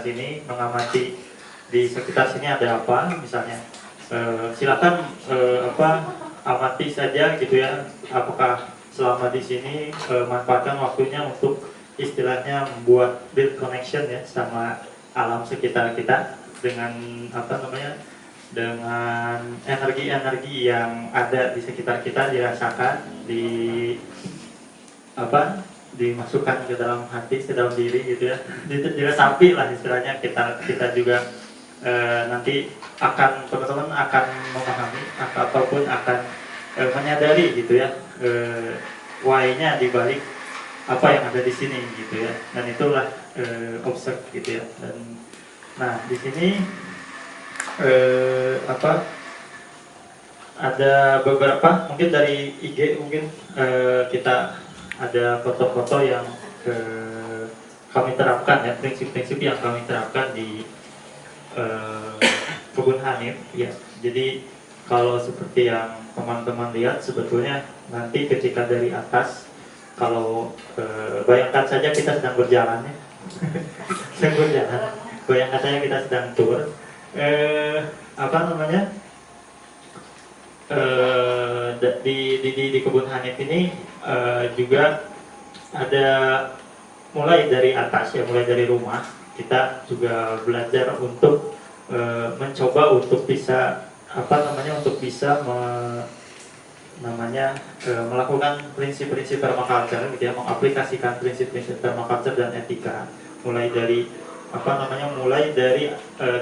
sini mengamati di sekitar sini ada apa misalnya, silakan amati saja gitu ya, apakah selama di sini manfaatkan waktunya untuk istilahnya membuat build connection ya sama alam sekitar kita dengan dengan energi-energi yang ada di sekitar kita dirasakan, dimasukkan ke dalam hati, ke dalam diri gitu ya, diresapi lah istilahnya. Kita juga nanti teman-teman akan memahami ataupun akan menyadari gitu ya, why-nya dibalik apa yang ada di sini gitu ya, dan itulah observe gitu ya. Dan nah di sini ada beberapa mungkin dari IG mungkin kita ada foto-foto yang kami terapkan ya, prinsip-prinsip yang kami terapkan di Kebun Hanif ya. Jadi kalau seperti yang teman-teman lihat, sebetulnya nanti ketika dari atas, kalau bayangkan saja kita sedang berjalan ya sedang berjalan, bayangkan saja kita sedang tour, di Kebun Hanif ini juga ada mulai dari atas ya, mulai dari rumah kita juga belajar untuk mencoba untuk bisa melakukan prinsip-prinsip permaculture gitu ya, mengaplikasikan prinsip-prinsip permaculture dan etika, mulai dari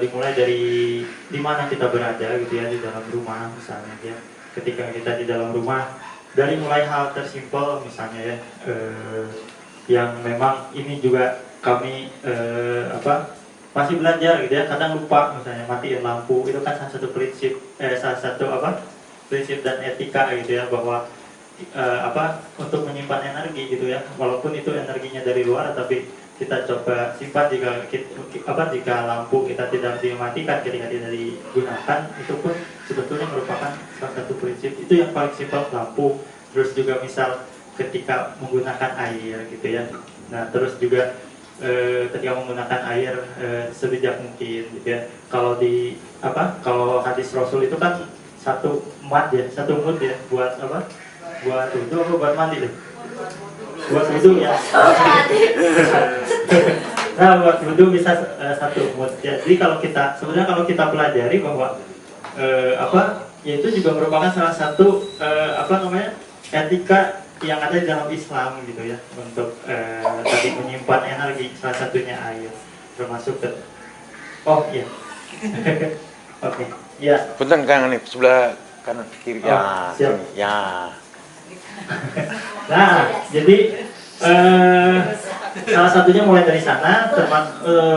dimulai dari di mana kita berada gitu ya, di dalam rumah misalnya ya. Ketika kita di dalam rumah, dari mulai hal tersimpel misalnya ya, yang memang ini juga kami masih belajar gitu ya, kadang lupa misalnya matiin lampu, itu kan salah satu prinsip prinsip dan etika gitu ya, bahwa untuk menyimpan energi gitu ya, walaupun itu energinya dari luar, tapi kita coba simpan jika lampu kita tidak dimatikan ketika tidak digunakan, itu pun sebetulnya merupakan salah satu prinsip. Itu yang paling simpel, lampu. Terus juga misal ketika menggunakan air gitu ya, nah terus juga ketika menggunakan air sebijak mungkin gitu ya. Kalau hadis Rasul itu kan satu mud ya, buat wudhu atau buat mandi deh? Buat wudhu ya. Nah, buat wudhu bisa satu mud ya. Jadi kalau kita pelajari bahwa yaitu juga merupakan salah satu etika yang ada di dalam Islam gitu ya, untuk tadi menyimpan energi, salah satunya air, termasuk oke ya. Punten Kang Hanif, sebelah kanan kiri ya. Siap. Ya. Nah, jadi salah satunya mulai dari sana,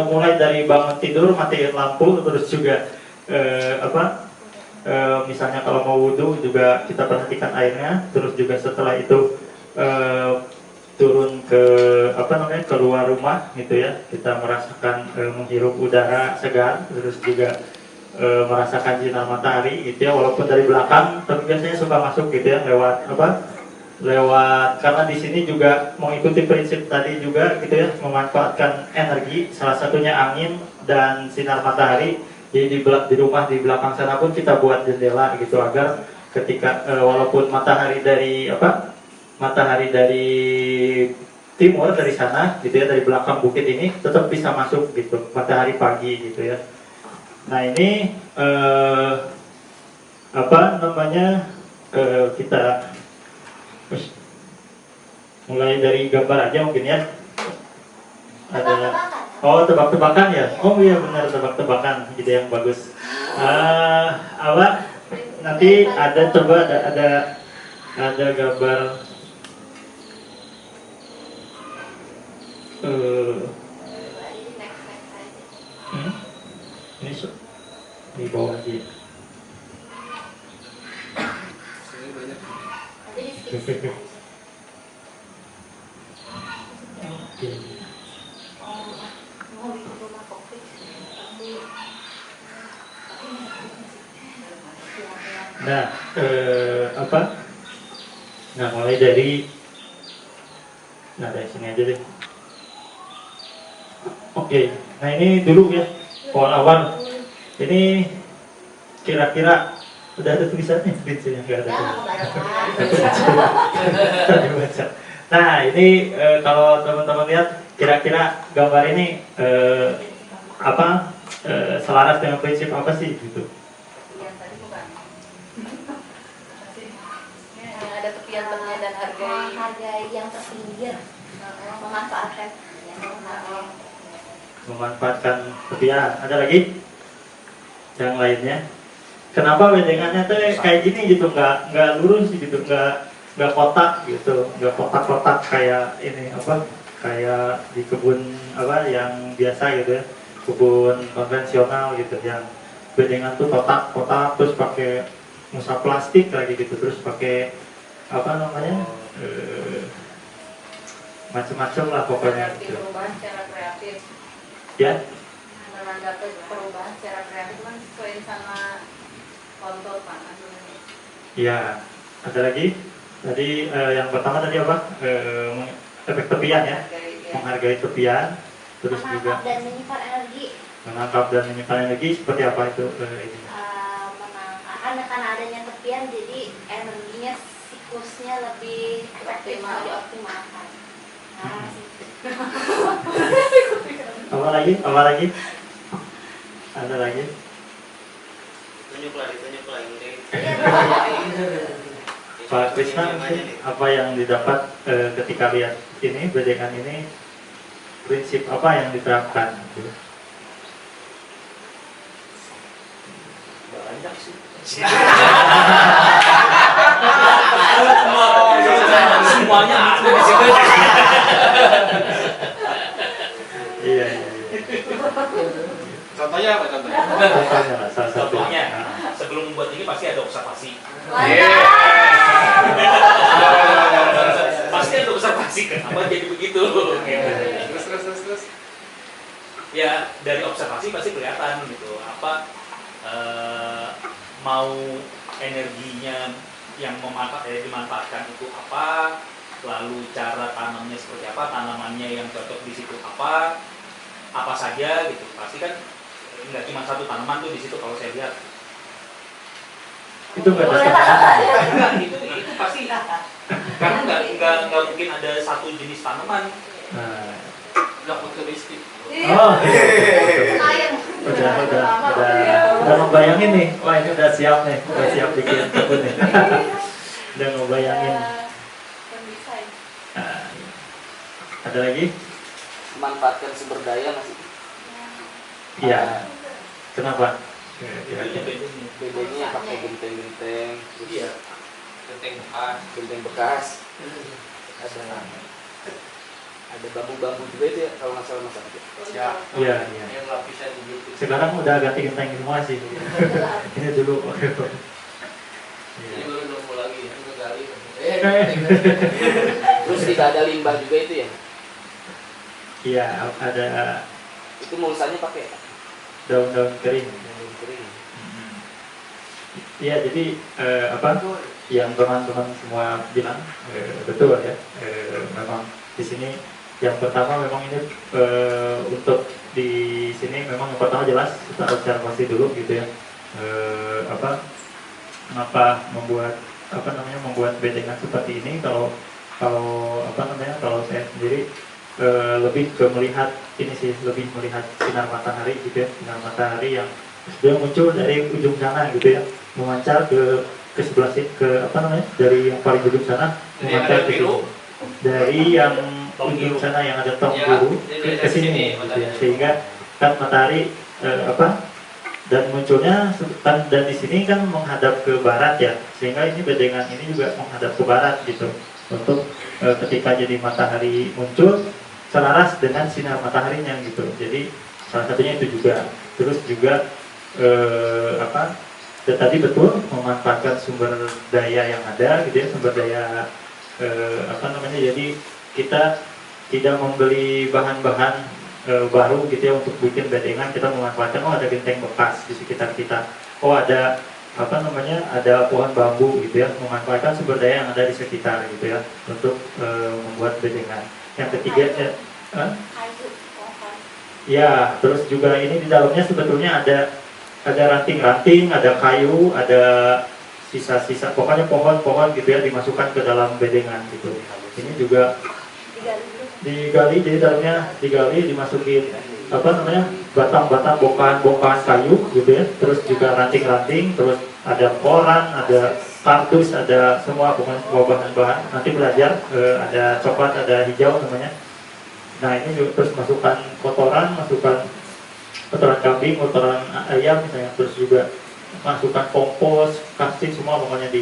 mulai dari bangun tidur, matiin lampu, terus juga misalnya kalau mau wudhu juga kita perhatikan airnya, terus juga setelah itu turun ke keluar rumah gitu ya, kita merasakan menghirup udara segar, terus juga merasakan sinar matahari gitu ya, walaupun dari belakang, tapi biasanya suka masuk gitu ya, lewat karena di sini juga mengikuti prinsip tadi juga gitu ya, memanfaatkan energi, salah satunya angin dan sinar matahari. Jadi di rumah di belakang sana pun kita buat jendela gitu, agar ketika walaupun matahari dari timur, dari sana gitu ya, dari belakang bukit ini tetap bisa masuk gitu, matahari pagi gitu ya. Nah ini kita mulai dari gambar aja mungkin ya. Ada tebak-tebakan ya. Oh iya benar, tebak-tebakan gitu yang bagus. Nanti ada gambar ini di bawah aja. Nah, mulai dari sini aja deh. Oke. Nah ini dulu ya, awal-awal. Ini kira-kira udah ada tulisannya, prinsipnya nggak ada. Tadi baca. Nah ini kalau teman-teman lihat, kira-kira gambar ini selaras dengan prinsip apa sih gitu? Yang tadi bukan. Yang ada tepian-tepian dan hargai yang terpinggir, memanfaatkan. Memanfaatkan tepian. Ada lagi? Yang lainnya? Kenapa bedengannya tuh kayak gini gitu, nggak lurus gitu, nggak kotak gitu, nggak kotak-kotak kayak ini apa, kayak di kebun apa yang biasa gitu ya, kebun konvensional gitu, yang bedengan tuh kotak-kotak terus pakai musa plastik lagi gitu, terus pakai apa namanya macam-macam lah pokoknya gitu. Perubahan secara kreatif. Ya, Menanggapi perubahan secara kreatif kan sesuai sama kontrol panas. iya. Ada lagi? Tadi yang pertama tadi apa? Efek tepian ya, menghargai tepian, terus juga menangkap dan menyimpan energi. menangkap dan menyimpan energi. Seperti apa itu? Ini? Karena adanya tepian, jadi energinya siklusnya lebih optimal, dioptimalkan. Nah, Apa lagi? Apa lagi? Ada lagi? Tunjuk lagi. Pak Krisna, apa yang didapat ketika lihat ini bedengan ini, prinsip apa yang diterapkan? Banyak sih. Semuanya ada di situ. Iya. Contohnya apa contohnya? Contohnya lah, salah satu. Contohnya, sebelum membuat ini pasti ada observasi. Pasti ada observasi, kenapa jadi begitu? Terus. Ya dari observasi pasti kelihatan gitu apa mau energinya yang dimanfaatkan itu apa, lalu cara tanamnya seperti apa, tanamannya yang cocok di situ apa saja gitu. Pasti kan nggak cuma satu tanaman tuh di situ kalau saya lihat. Itu nggak ada. Enggak, itu pasti karena nggak mungkin ada satu jenis tanaman. Nah. Nggak futuristik. Oh, udah ngebayangin nih. Wah, ini udah siap nih, udah siap bikin kebun nih. Udah ngebayangin. Nah, ada lagi? Memanfaatkan sumber daya masih. Iya. Kenapa? Bedanya pakai genteng-genteng, Iya. genteng bekas. Ada bambu-bambu juga itu ya kalau nggak salah Mas Abdi. Iya. Yang lapisan gitu. Sekarang udah ganti genteng semua sih. Ini dulu. Ini baru nemu lagi, itu kali. Iya. Terus tidak ada limbah juga itu ya? Iya, ada Itu mulsanya pakai daun-daun kering. daun kering. Iya, jadi yang teman-teman semua bilang betul ya. Memang di sini yang pertama memang ini untuk di sini memang yang pertama jelas kita observasi dulu gitu ya. Kenapa membuat bedengan seperti ini? Kalau saya sendiri lebih ke melihat ini sih, lebih melihat sinar matahari gitu ya, sinar matahari yang dia muncul dari ujung sana gitu ya, memancar ke sebelah dari yang paling ujung sana memancar ke sini, dari yang ujung sana yang ada tong biru ke sini gitu ya, sehingga kan matahari dan munculnya dan di sini kan menghadap ke barat ya, sehingga ini bedengan ini juga menghadap ke barat gitu, untuk ketika jadi matahari muncul selaras dengan sinar mataharinya gitu. Jadi salah satunya itu juga. Terus juga tadi betul memanfaatkan sumber daya yang ada gitu ya, sumber daya jadi kita tidak membeli bahan-bahan baru gitu ya untuk bikin bedengan. Kita memanfaatkan ada genteng bekas di sekitar kita, ada ada pohon bambu gitu ya, memanfaatkan sumber daya yang ada di sekitar gitu ya untuk membuat bedengan. Yang ketiga Ya, terus juga ini di dalamnya sebetulnya ada ranting-ranting, ada kayu, ada sisa-sisa, pokoknya pohon-pohon gitu ya dimasukkan ke dalam bedengan gitu. Ini juga digali, jadi dalamnya digali, dimasukin apa namanya batang-batang bongkahan-bongkahan kayu gitu ya, terus juga ranting-ranting, terus ada koran, ada kardus, ada semua pokoknya semua bahan-bahan. Nanti belajar ada coklat, ada hijau namanya. Nah ini juga terus masukkan kotoran kambing, kotoran ayam misalnya, terus juga masukkan kompos, kasih semua pokoknya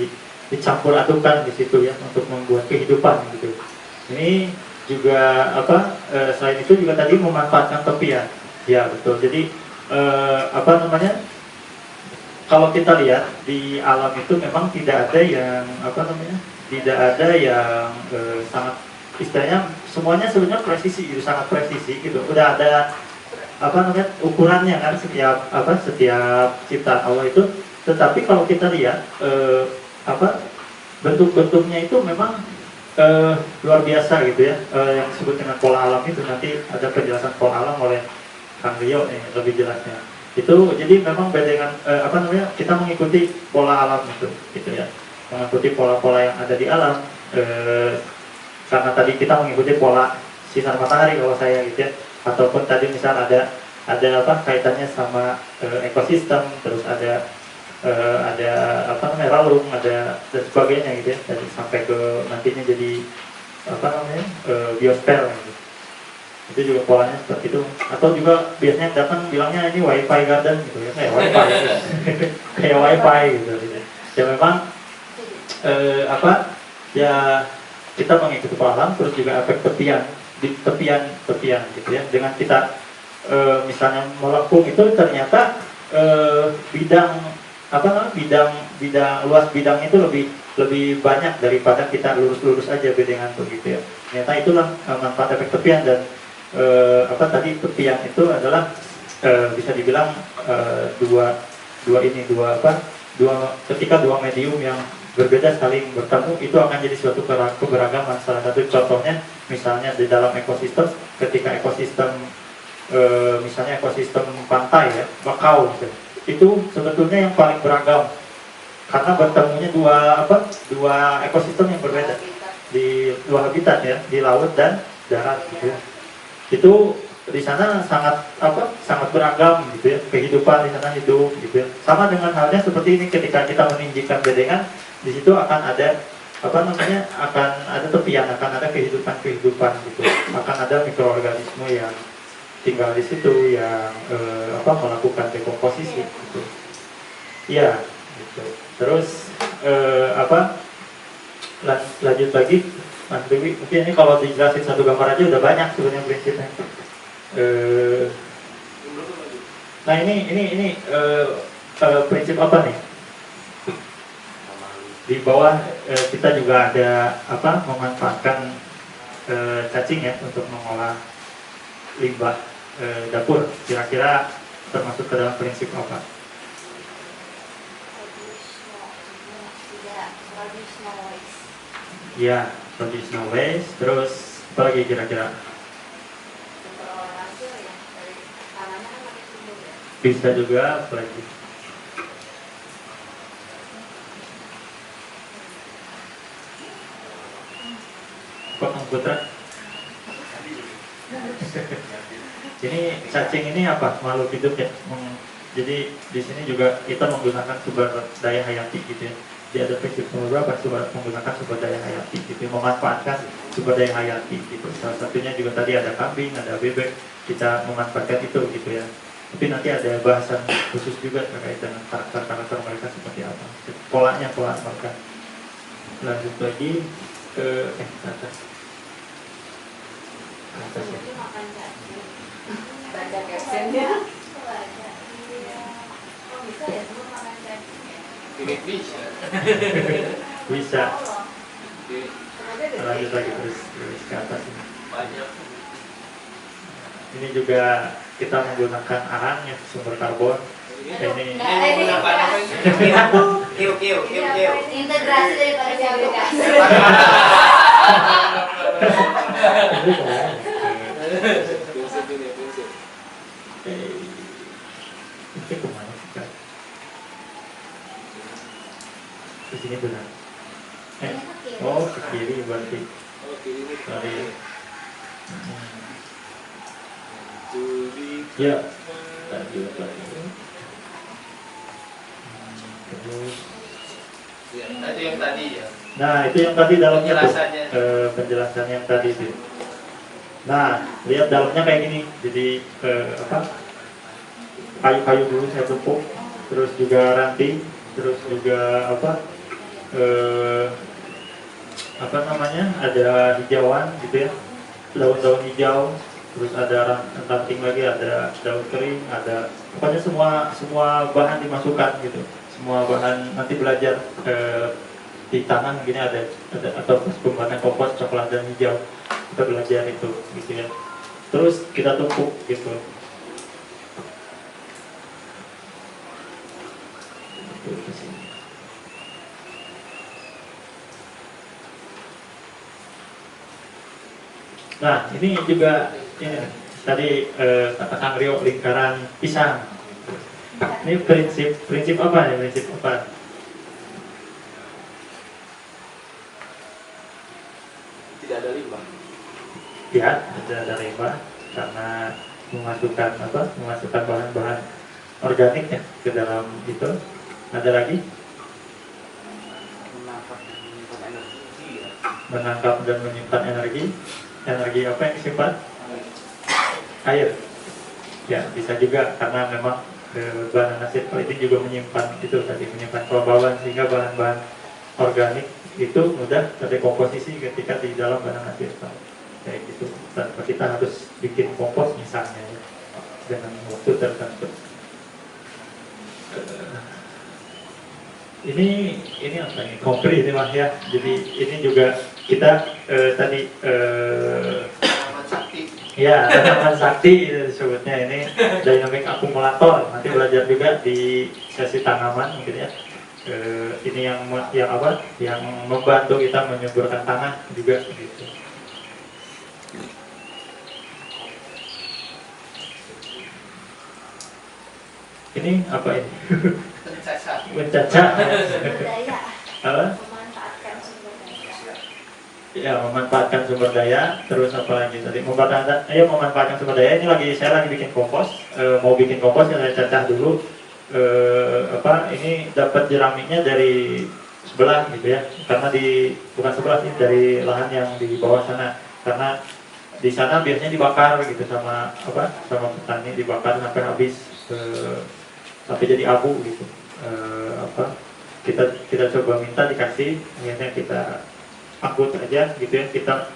dicampur adukan di situ ya untuk membuat kehidupan gitu. Ini juga selain itu juga tadi memanfaatkan tepian. Ya betul. Jadi apa namanya? Kalau kita lihat di alam itu memang tidak ada yang tidak ada yang sangat istilahnya semuanya sebenarnya presisi gitu, sangat presisi gitu. Udah ada ukurannya kan setiap ciptaan Allah itu. Tetapi kalau kita lihat bentuk-bentuknya itu memang luar biasa gitu ya, yang disebut dengan pola alam itu. Nanti ada penjelasan pola alam oleh Kang Rio lebih jelasnya. Itu jadi memang bedengan kita mengikuti pola alam itu gitu ya, mengikuti pola-pola yang ada di alam, karena tadi kita mengikuti pola sinar matahari kalau saya gitu ya, ataupun tadi misal ada kaitannya sama ekosistem, terus ada relung, ada dan sebagainya gitu ya, dan sampai ke nantinya jadi biosfer gitu. Itu juga polanya seperti itu. Atau juga biasanya datang bilangnya ini wifi garden gitu ya, kayak wifi kayak wifi gitu ya. Memang ya kita mengikuti pola alam, terus juga efek tepian di tepian gitu ya, dengan kita misalnya melengkung itu ternyata luas bidangnya itu lebih banyak daripada kita lurus aja bedengan begitu ya. Ternyata itulah manfaat efek tepian. Dan tadi tepian itu adalah bisa dibilang ketika dua medium yang berbeda saling bertemu, itu akan jadi suatu keberagaman. Salah satu contohnya misalnya di dalam ekosistem, ketika ekosistem misalnya ekosistem pantai ya, bakau gitu, itu sebetulnya yang paling beragam karena bertemunya dua ekosistem yang berbeda di dua habitat ya, di laut dan darat gitu. Itu di sana sangat beragam gitu ya, kehidupan di sana hidup gitu ya. Sama dengan halnya seperti ini, ketika kita meninggikan bedengan, di situ akan ada akan ada tepian, akan ada kehidupan gitu, akan ada mikroorganisme yang tinggal di situ yang melakukan dekomposisi gitu. Iya gitu. Terus lanjut lagi Mas Dewi, mungkin ini kalau dijelasin satu gambar aja udah banyak sebenarnya prinsipnya. Nah ini prinsip apa nih? Di bawah kita juga ada memanfaatkan cacing ya untuk mengolah limbah dapur. Kira-kira termasuk ke dalam prinsip apa? Ya, produce no waste. Terus apa lagi kira-kira? Bisa juga apa lagi? Pak Putra? Ini cacing ini apa? Makhluk hidup ya. Jadi di sini juga kita menggunakan sumber daya hayati gitu ya. Dia ada prinsip nomor berapa? Menggunakan sumber daya hayati gitu, memanfaatkan sumber daya hayati gitu. Salah satunya juga tadi ada kambing, ada bebek, kita memanfaatkan itu gitu ya. Tapi nanti ada bahasan khusus juga terkait dengan karakter mereka seperti apa, pola mereka. Lanjut lagi ke atas ya. Baca captionnya. Oh bisa ya semua makan cacing ya? Tidak bisa. Bisa. Lanjut lagi terus ke atas ini. Banyak. Ini juga kita menggunakan arang yang sumber karbon. Ini Menggunakan apa ini? Kiu. Integrasi daripada fabrikasi. Ini kemana sih Kak? Di sini benar. Oh ke kiri berarti. Oh, kiri ini Sorry. Juri. Ya. Tadi. Terus. Ya, itu yang tadi ya. Nah itu yang tadi dalamnya tuh. Penjelasannya. Penjelasan yang tadi tuh. Nah lihat dalamnya kayak gini. Jadi apa? Kayu-kayu dulu saya tumpuk, terus juga ranting, terus juga apa namanya, ada hijauan gitu ya, daun-daun hijau, terus ada ranting lagi, ada daun kering, ada pokoknya semua bahan dimasukkan gitu, semua bahan nanti belajar di tangan gini ada atau pembuatan kompos coklat dan hijau, kita belajar itu gitu ya, terus kita tumpuk gitu. Nah ini juga ini tadi kata Kang Rio lingkaran pisang. Ini prinsip apa ya, prinsip apa? Tidak ada limbah. Ya tidak ada limbah karena memasukkan bahan-bahan organik ya ke dalam itu. Ada lagi? Menangkap dan menyimpan energi. Energi apa yang disimpan? Air. Ya bisa juga karena memang banana circle ini juga menyimpan itu tadi, menyimpan kelembaban sehingga bahan-bahan organik itu mudah terdekomposisi ketika di dalam banana circle kayak gitu. Tanpa kita harus bikin kompos misalnya ya, dengan waktu tertentu. Ini apa ini? Kompri ini Mas ya. Jadi ini juga kita tadi Tanaman sakti. ya tanaman sakti itu disebutnya, ini dynamic akumulator. Nanti belajar juga di sesi tanaman gitu ya. Ini yang apa? Yang membantu kita menyuburkan tanah juga gitu. Ini apa ini? Pencacat. Mencaca. Budaya Apa? memanfaatkan sumber daya. Ya, memanfaatkan sumber daya. Terus apa lagi tadi? Memanfaatkan sumber daya. Ini saya lagi bikin kompos. Mau bikin kompos ya saya cacah dulu. Ini dapat jeramiknya dari sebelah gitu ya. Karena bukan sebelah sih, dari lahan yang di bawah sana. Karena di sana biasanya dibakar gitu sama petani, dibakar sampai habis, sampai jadi abu gitu. Kita coba minta dikasih, akhirnya kita angkut aja gitu ya. Kita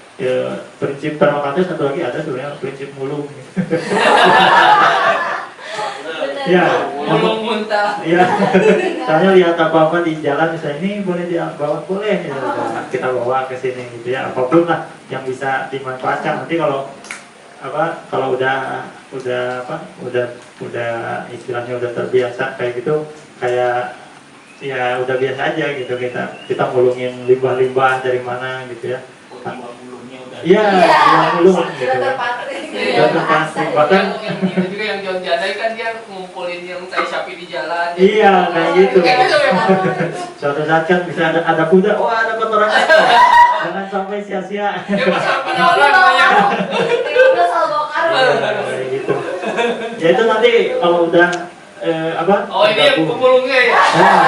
prinsip permakultur satu lagi ada sebenarnya, prinsip mulung gitu. Ya, Mulung muntah. ya. Soalnya lihat apa-apa di jalan misalnya, ini boleh dibawa, boleh ya, kita bawa ke sini gitu ya, apapun lah yang bisa dimanfaatkan. Nanti kalau udah istilahnya udah terbiasa kayak gitu, kayak ya udah biasa aja gitu, kita ngulungin limbah-limbah dari mana gitu ya. Bulu-bulunya udah. Iya, ngulung gitu. Sudah terpatri. Sudah terpatri. Bahkan Itu juga yang John Jadai kan dia ngumpulin yang tai sapi di jalan. iya kayak gitu. Kayak gitu memang. Suatu saat kan bisa ada kuda, wah ada kotoran. Jangan sampai sia-sia. Dia pasal penyaluran namanya. Tiba-tiba soal bokar. Kayak gitu. Ya itu nanti kalau udah Oh ini yang gabung. pemulungnya ya. Nah,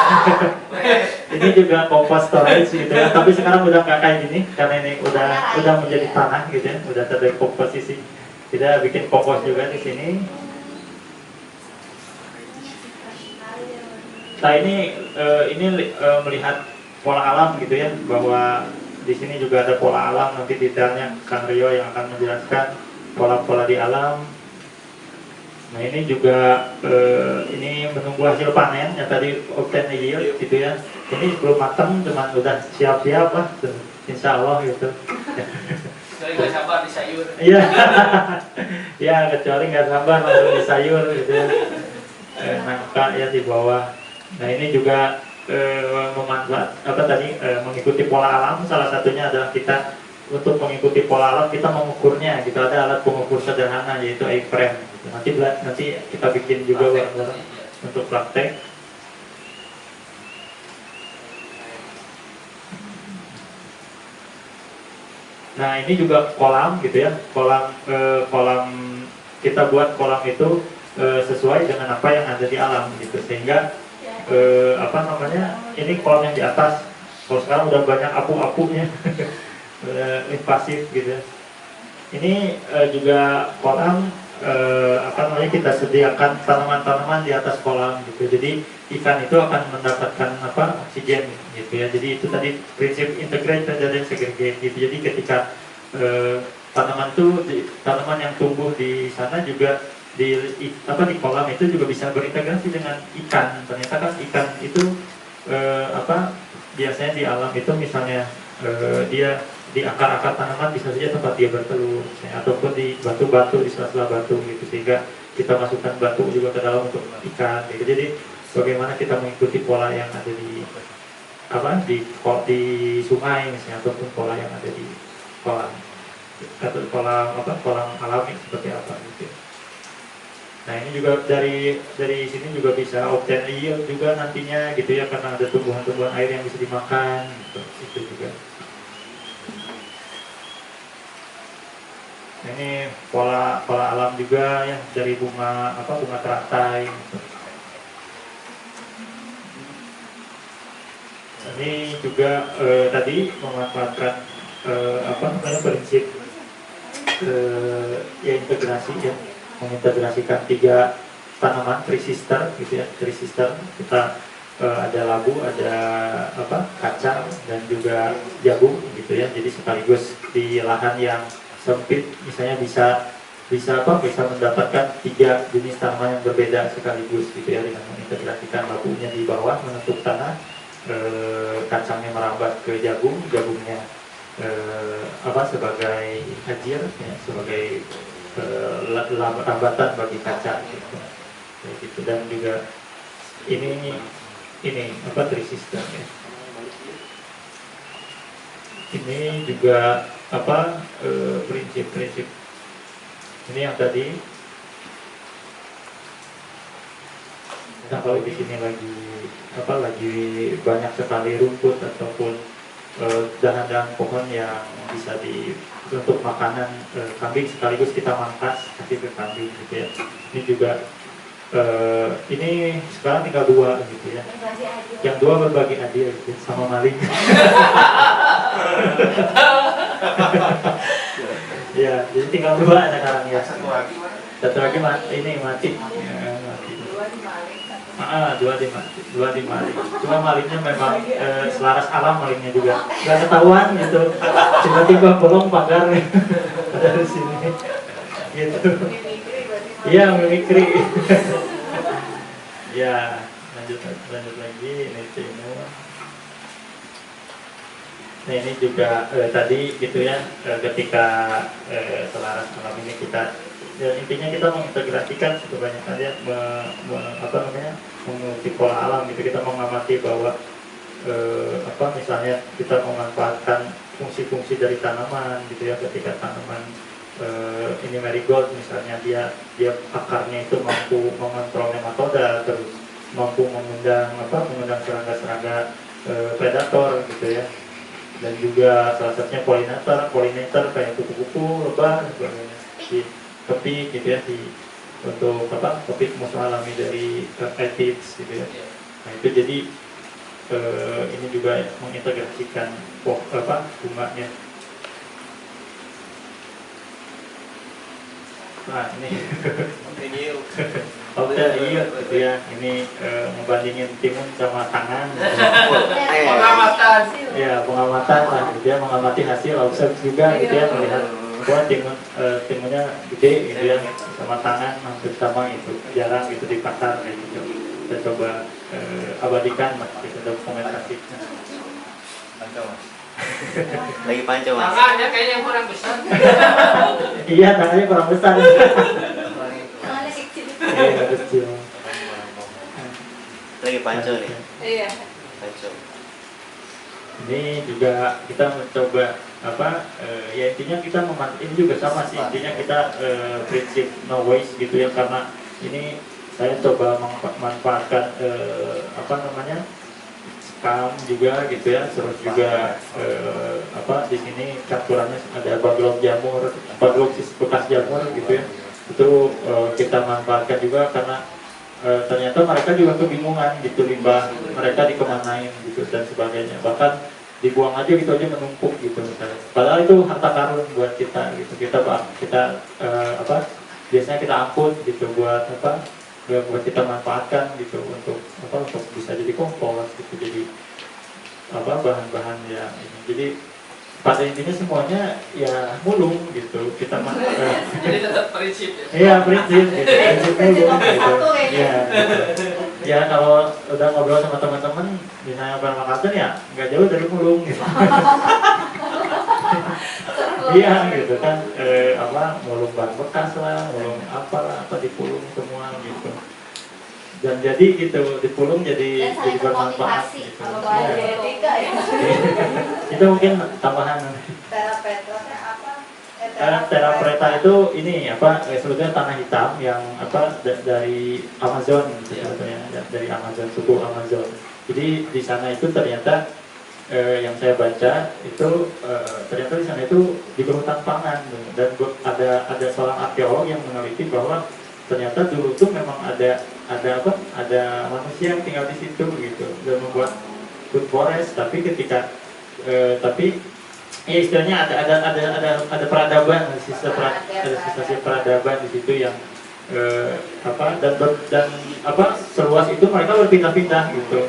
ini juga kompos storage gitu ya. Tapi sekarang udah nggak kayak gini karena ini udah menjadi tanah gitu ya, udah terdekomposisi. Kita bikin kompos juga di sini. Nah ini melihat pola alam gitu ya, bahwa di sini juga ada pola alam. Nanti detailnya Kang Rio yang akan menjelaskan pola-pola di alam. Nah ini juga ini menunggu hasil panen ya, tadi obtain yield gitu ya. Ini belum matang, cuman udah siap-siap lah, insya Allah gitu. Saya nggak sabar di sayur. Iya, ya kecuali nggak sabar langsung di sayur gitu ya. Nangka ya di bawah. Nah ini juga mengikuti pola alam. Salah satunya adalah kita untuk mengikuti pola alam kita mengukurnya gitu. Ada alat pengukur sederhana yaitu iframe. Nanti kita bikin juga bareng-bareng untuk praktek. Nah ini juga kolam gitu ya, kolam kita buat kolam itu sesuai dengan apa yang ada di alam gitu, sehingga apa namanya, ini kolam yang di atas, kalau sekarang udah banyak apu-apunya invasif gitu ya. Ini juga kolam apa namanya, kita sediakan tanaman-tanaman di atas kolam gitu, jadi ikan itu akan mendapatkan apa, oksigen gitu ya. Jadi itu tadi prinsip integrate dan segregate gitu. Jadi ketika tanaman yang tumbuh di sana juga di kolam itu juga bisa berintegrasi dengan ikan. Ternyata kan ikan itu apa, biasanya di alam itu misalnya dia di akar-akar tanaman bisa saja tempat dia bertelur, misalnya, ataupun di batu-batu, di sela-sela batu gitu, sehingga kita masukkan batu juga ke dalam untuk ikan gitu. Jadi bagaimana kita mengikuti pola yang ada di apa, di sungai misalnya, ataupun pola yang ada di kolam, atau kolam alami seperti apa gitu. Nah ini juga dari sini juga bisa obtain yield juga nantinya gitu ya, karena ada tumbuhan-tumbuhan air yang bisa dimakan gitu, itu juga. Nah, ini pola alam juga ya, dari bunga teratai gitu. Ini juga tadi memanfaatkan apa namanya, prinsip ya integrasi ya, mengintegrasikan 3 tanaman trisister gitu ya. Trisister kita ada labu, ada apa, kacang, dan juga jagung gitu ya. Jadi sekaligus di lahan yang sempit misalnya bisa mendapatkan 3 jenis tanaman yang berbeda sekaligus gitu ya, dengan mengintegrasikan labunya di bawah menutup tanah, kacangnya merambat ke jagungnya sebagai hajir ya, sebagai lambatan bagi kaca gitu. Gitu. Dan juga ini apa, trisister ya. Ini juga apa, prinsip-prinsip ini yang tadi. Nah kalau di sini lagi banyak sekali rumput ataupun dahan-dahan pohon yang bisa untuk makanan kambing, sekaligus kita mangkas kasih ke kambing gitu ya. Ini juga ini sekarang tinggal 2 gitu ya. Yang 2 berbagi adil gitu, sama maling. Ya, jadi tinggal 2 sekarang ya. Satu lagi mati. Ya, mati. 2 di maling. Cuma malingnya memang selaras alam, malingnya juga nggak ketahuan gitu. Tiba-tiba bolong pagar dari sini gitu. Iya, mimikri. Ya, lanjut lagi, ini timun. Nah ini juga tadi gitu ya, ketika selaras alam ini kita intinya kita mengintegrasikan kebanyakan ya, mengikuti pola alam gitu. Kita mengamati bahwa misalnya kita memanfaatkan fungsi-fungsi dari tanaman gitu ya. Ketika tanaman ini marigold misalnya, dia akarnya itu mampu mengontrol nematoda, terus mampu mengundang serangga-serangga predator gitu ya. Dan juga salah satunya pollinator kayak kupu-kupu, lebah, kepik gitu ya, untuk kepik musuh alami dari aphids gitu ya. Nah itu jadi ini juga mengintegrasikan bunganya. Nah ini iya gitu ya, ini ngebandingin timun sama tangan gitu. Pengamatan. Ya pengamatan lah gitu ya, mengamati hasil, observe juga gitu ya, melihat bahwa timunnya gede gitu ya, sama tangan hampir sama itu, jarang gitu di pasar kayak gitu. Kita coba abadikan mas, kita dokumentasi. Lagi panco mas. Tangannya kayaknya yang kurang besar. Iya, tangannya kurang besar. Tangannya kecil. Iya, kecil. Lagi panco nih. Iya. Panco. Ini juga kita mencoba ya intinya kita ini juga sama sih, intinya kita prinsip no waste gitu ya, karena ini saya coba memanfaatkan scam juga gitu ya, terus juga di sini campurannya ada baglok jamur, baglok bekas jamur gitu ya, itu kita manfaatkan juga karena ternyata mereka juga kebingungan gitu, limbah mereka dikemanain gitu dan sebagainya, bahkan dibuang aja gitu aja menumpuk gitu misalnya. Padahal itu harta karun buat kita gitu, kita biasanya kita angkut gitu buat buat kita manfaatkan gitu untuk untuk bisa jadi kompos gitu, jadi bahan-bahan yang ini. Jadi pada intinya semuanya ya mulung gitu, kita Jadi tetap prinsip ya. iya prinsip gitu, prinsip mulung gitu. Iya. Ya kalau udah ngobrol sama teman-teman misalnya bareng Makassar ya nggak jauh dari mulung gitu. Iya gitu kan, mulung ban bekas lah, mulung apalah, dipulung semua gitu. Dan jadi gitu, dipulung jadi bermanfaat gitu. kalau bahasa Ya. etika ya. Itu mungkin tambahan. Terapetranya apa? Terapreta itu ini sebetulnya tanah hitam yang dari Amazon gitu, sebetulnya dari Amazon, suku Amazon. Jadi di sana itu ternyata yang saya baca itu ternyata di sana itu di hutan pangan, dan ada seorang arkeolog yang meneliti bahwa ternyata dulu tuh memang ada manusia yang tinggal di situ gitu dan membuat food forest, tapi ketika ya istilahnya ada peradaban, ada sisa peradaban di situ yang seluas itu mereka berpindah-pindah gitu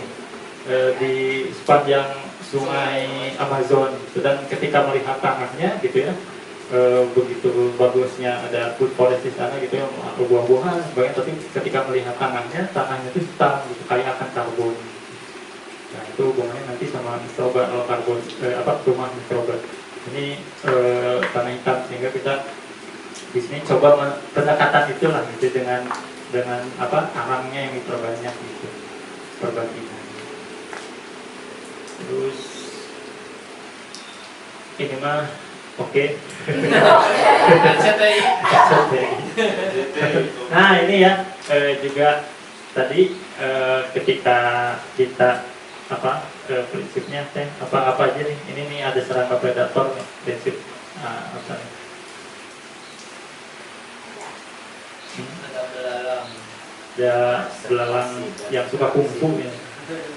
di sepanjang sungai Amazon gitu. Dan ketika melihat tanahnya gitu ya, begitu bagusnya ada food forest di sana gitu ya, buah-buahan sebagainya, tapi ketika melihat tanahnya itu hitam gitu, kaya akan karbon. Nah itu hubungannya nanti sama mikroba karbon, rumah mikroba. Ini tanah hitam, sehingga kita di sini coba pendekatan itulah gitu dengan arangnya yang mikrobanyak gitu, perbandingan. Terus ini mah oke. Nah ini ya juga tadi ketika kita prinsipnya apa aja nih, ini nih ada serangga predator nih, prinsip apa nih? Ada belalang. Ya belalang yang suka kungfu ya.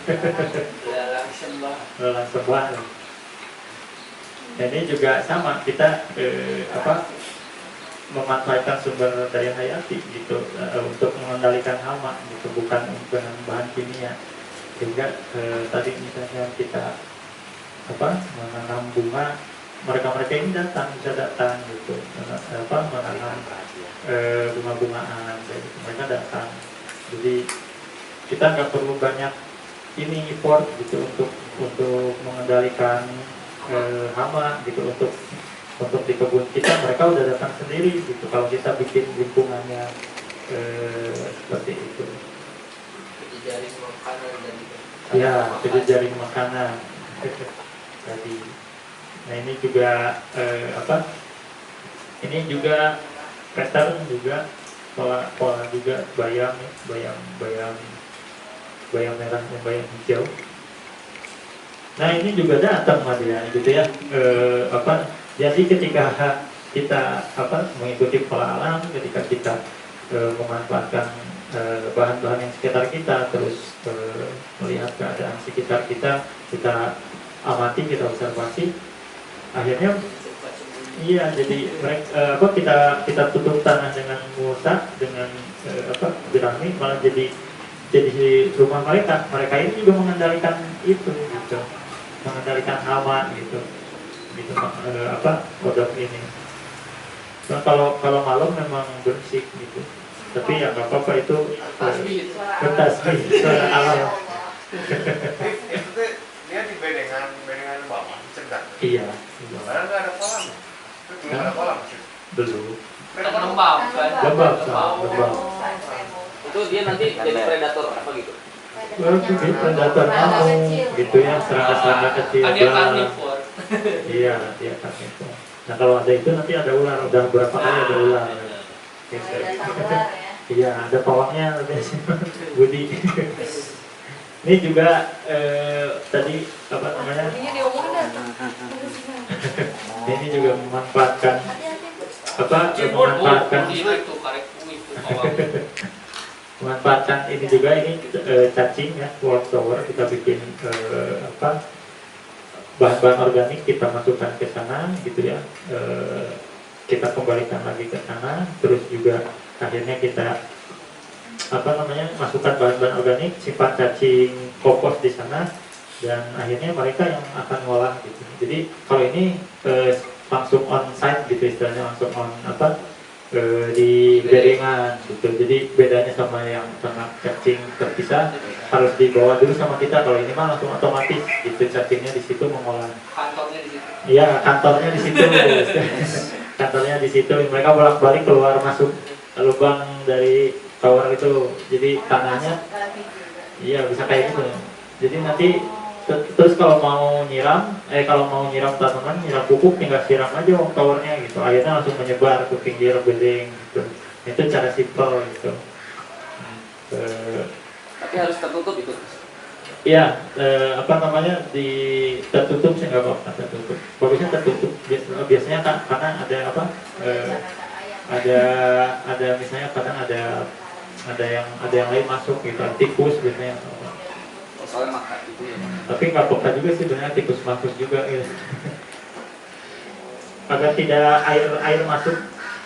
Belalang sembah. Belalang sembah. Ini juga sama, kita memanfaatkan sumber daya hayati gitu untuk mengendalikan hama gitu, bukan dengan bahan kimia. Sehingga tadi misalnya kita menanam bunga, mereka ini bisa datang gitu, menanam bunga-bungaan gitu, mereka datang. Jadi kita nggak perlu banyak ini import gitu untuk mengendalikan hama gitu, untuk di kebun kita mereka udah datang sendiri gitu kalau kita bikin lingkungannya seperti itu. Jaring makanan dan Ya, jadi jaring makanan tadi. Nah ini juga ini juga pattern juga pola juga bayam merah dan bayam hijau. Nah ini juga datang dia gitu ya. Jadi ketika kita mengikuti pola alam, ketika kita memanfaatkan bahan-bahan yang sekitar kita, terus melihat keadaan sekitar kita amati, kita observasi, akhirnya iya jadi kita tutup tanah dengan mulsa, dengan jerami, malah jadi rumah mereka ini juga mengendalikan itu gitu, mengendalikan hama gitu produk ini. Nah, kalau malam memang bersih gitu, tapi ya nggak apa-apa, itu bertasbih suara alam. Itu dia di bedengan bawah, cedak. Iya. Karena nggak ada kolam. Itu belum ada kolam sih. Belum. lembab kan? Lembab. Itu dia nanti jadi predator apa gitu? Jadi predator kamu gitu ya, serangga-serangga kecil. Kan dia karnivor. Iya, dia kan itu. Nah kalau ada itu nanti ada ular, udah berapa kali ada ular. Gitu. Mulai datang ular ya. Iya, ada pawangnya biasanya. Budi. Ini juga tadi apa namanya? Ini diomongin dah. Ini juga memanfaatkan apa? Memanfaatkan Memanfaatkan ini juga ini cacing ya, wallflower kita bikin apa? Bahan-bahan organik kita masukkan ke sana gitu ya. Kita kembalikan lagi ke sana, terus juga akhirnya kita apa namanya masukkan bahan-bahan organik, simpan cacing kompos di sana, dan akhirnya mereka yang akan ngolah gitu. Jadi kalau ini langsung on site gitu istilahnya, langsung on apa di bedengan gitu. Jadi bedanya sama yang sama cacing terpisah harus dibawa dulu sama kita. Kalau ini mah langsung otomatis gitu, cacingnya di situ mengolah. kantornya di situ. Iya, kantornya di situ. Kantornya di situ. Mereka bolak-balik keluar masuk lubang dari tower itu. Jadi tanahnya iya bisa kayak gitu. Jadi nanti terus kalau mau nyiram tanaman, nyiram pupuk tinggal siram aja towernya gitu. Akhirnya langsung menyebar ke pinggir bedeng gitu. Itu cara simpel gitu. Tapi harus tertutup itu. Iya, apa namanya tertutup sih nggak apa-apa tertutup. Bagusnya tertutup. Biasanya kan karena ada apa? Ada misalnya kadang ada yang lain masuk gitu, tikus biasanya. Soalnya makan itu ya. Tapi nggak peka juga sih sebenarnya tikus masuk juga gitu. Agar tidak air masuk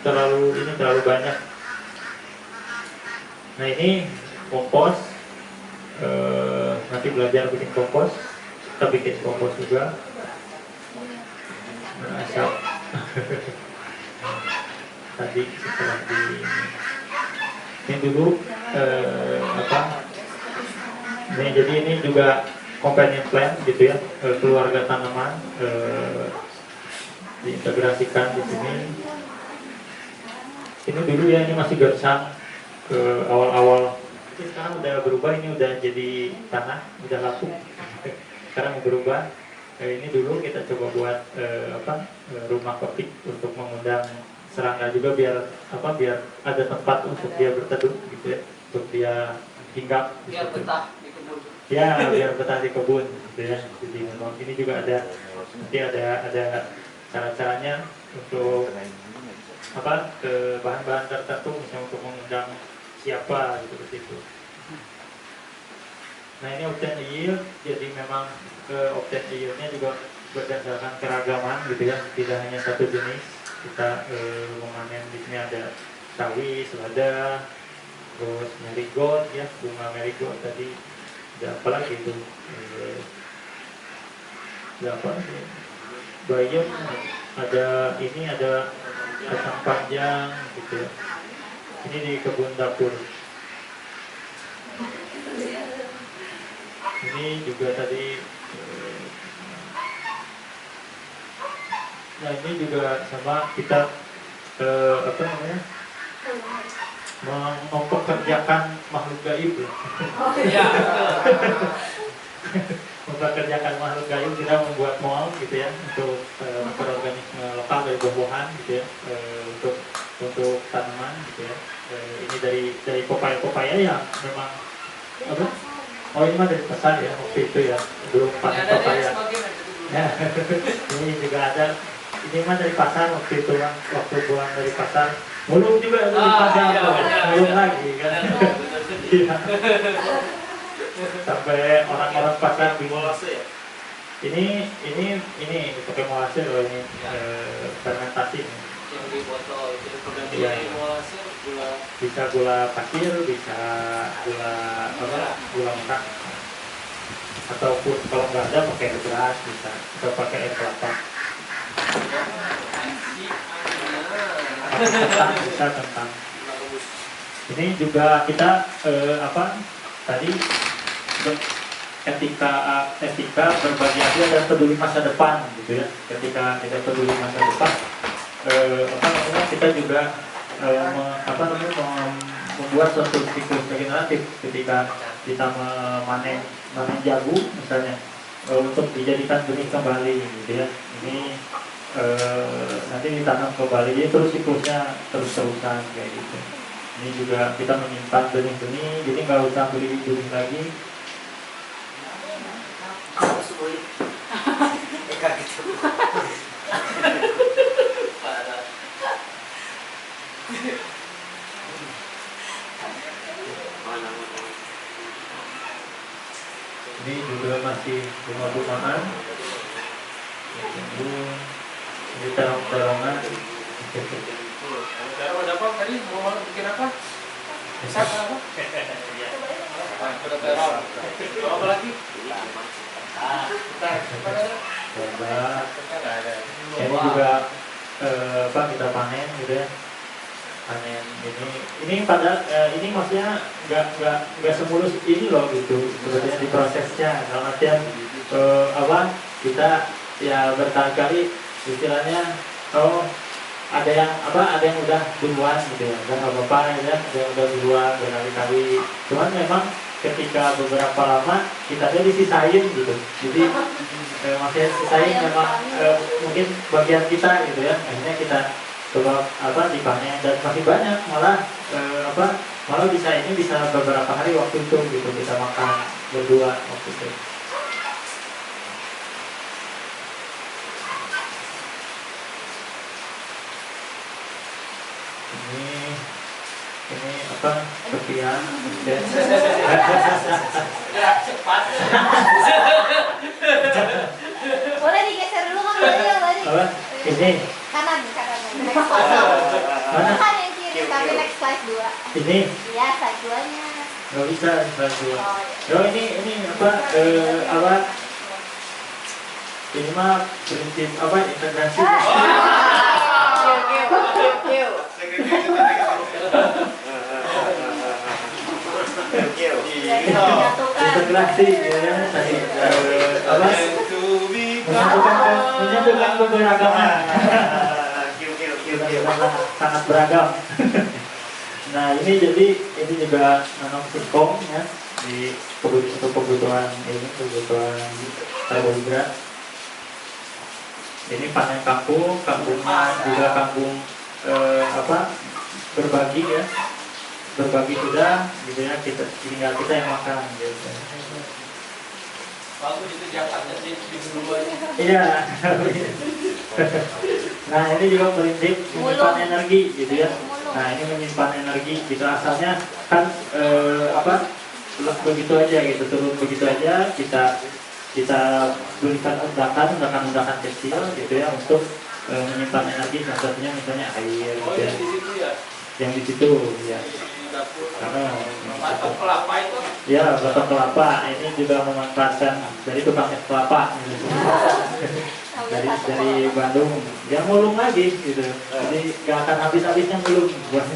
terlalu banyak. Nah ini kompos. Nanti belajar bikin kompos, kita bikin kompos juga. Asap. Tadi setelah ini dulu apa? Ini jadi ini juga companion plant gitu ya, keluarga tanaman diintegrasikan di sini. Ini dulu ya, ini masih gersang ke awal-awal. Ini sekarang udah berubah, ini udah jadi tanah, udah lapuk. Sekarang berubah. Ini dulu kita coba buat rumah petik untuk mengundang serangga juga biar ada tempat untuk dia berteduh gitu ya, untuk dia hinggap. Biar betah di kebun. Ya, biar betah di kebun gitu ya. Jadi memang ini juga nanti ada cara-caranya untuk ke bahan-bahan tertentu, misalnya untuk mengundang siapa gitu ke situ. Nah ini obtain yield, jadi memang obtain yieldnya juga berdasarkan keragaman gitu ya, tidak hanya satu jenis. Kita memanen di sini ada sawi, selada, terus marigold ya, bunga marigold tadi. Ada apa lagi itu? Ada apa lagi? Bayam, ada kacang panjang gitu ya. Ini di kebun dapur. Ini juga tadi. Nah ini juga sama kita mempekerjakan makhluk gaib. Iya. Mempekerjakan makhluk gaib, kita membuat mall gitu ya untuk mikroorganisme lokal dari buah-buahan gitu ya, untuk tanaman gitu ya. Ini dari pepaya yang memang apa? Oh ini mah dari pasar ya waktu itu ya, belum panen pepaya. Ya, ini juga ada. Ini mah dari pasar waktu itu kan, waktu pulang dari pasar, mulung juga dari pasar, mulung lagi kan. Iya. Sampai orang-orang pasar bingung. Ini pakai molase loh ini, fermentasi. Yang di botol itu pengganti Iya. molase gula. Bisa gula pasir, bisa gula merah, ataupun kalau nggak ada pakai air beras bisa, atau pakai air kelapa. Kentang bisa kentang. Ini juga kita tadi ketika berbagi hasil dan peduli masa depan gitu ya. Ketika kita peduli masa depan, kita juga membuat suatu siklus regeneratif. Ketika kita memanen jagung misalnya, untuk dijadikan benih kembali gitu ya. Ini nanti ditanam kembali, jadi terus siklusnya terus-terusan kayak gitu. Ini juga kita menyimpan benih-benih, jadi nggak usah beli benih lagi. Ini juga masih bunga-bungaan. Ini terong-terongan. Kalau ada apa tadi mau bikin apa? Masak apa? Ada terong. Mau apa lagi? Coba. Ini juga kita panen gitu ya. Panen ini pada ini maksudnya nggak semulus ini loh gitu sebetulnya di prosesnya. Dalam artian kita ya berkali-kali istilahnya ada yang udah duluan gitu ya, udah nggak apa-apa ya, ada yang udah duluan berkali-kali. Cuman memang ketika beberapa lama kita aja disisain gitu, jadi maksudnya sisain memang mungkin bagian kita gitu ya, akhirnya kita coba dipanen dan masih banyak, malah bisa beberapa hari waktu itu gitu kita makan berdua waktu itu. Ini sekian Cepat. Boleh digeser dulu kan boleh. Ini Kanan. Next slide. Kan yang kiri tapi next slide 2. Ini Iya, slide 2-nya. nggak bisa slide 2. Oh, iya. ini ini mah prinsip integrasi. Integrasi ya tadi menyatukan keberagaman. Sangat beragam. Nah ini juga nanam singkong ya di kebutuhan karbohidrat. Ini panen kangkungnya juga kangkung berbagi ya, berbagi sudah gitu ya, tinggal kita yang makan gitu. Bagus itu Jakarta sih dulu aja. Iya. Nah ini juga prinsip menyimpan energi gitu ya. Nah ini menyimpan energi gitu, asalnya kan begitu aja gitu, turun begitu aja kita berikan undakan kecil gitu ya untuk menyimpan energi, salah satunya misalnya air gitu ya. Yang di situ ya. Yang di situ ya. Karena Batok kelapa itu. ya batok kelapa ini juga memanfaatkan dari tukang es kelapa gitu. dari Bandung dia mulung lagi gitu, jadi gak akan habisnya mulung buat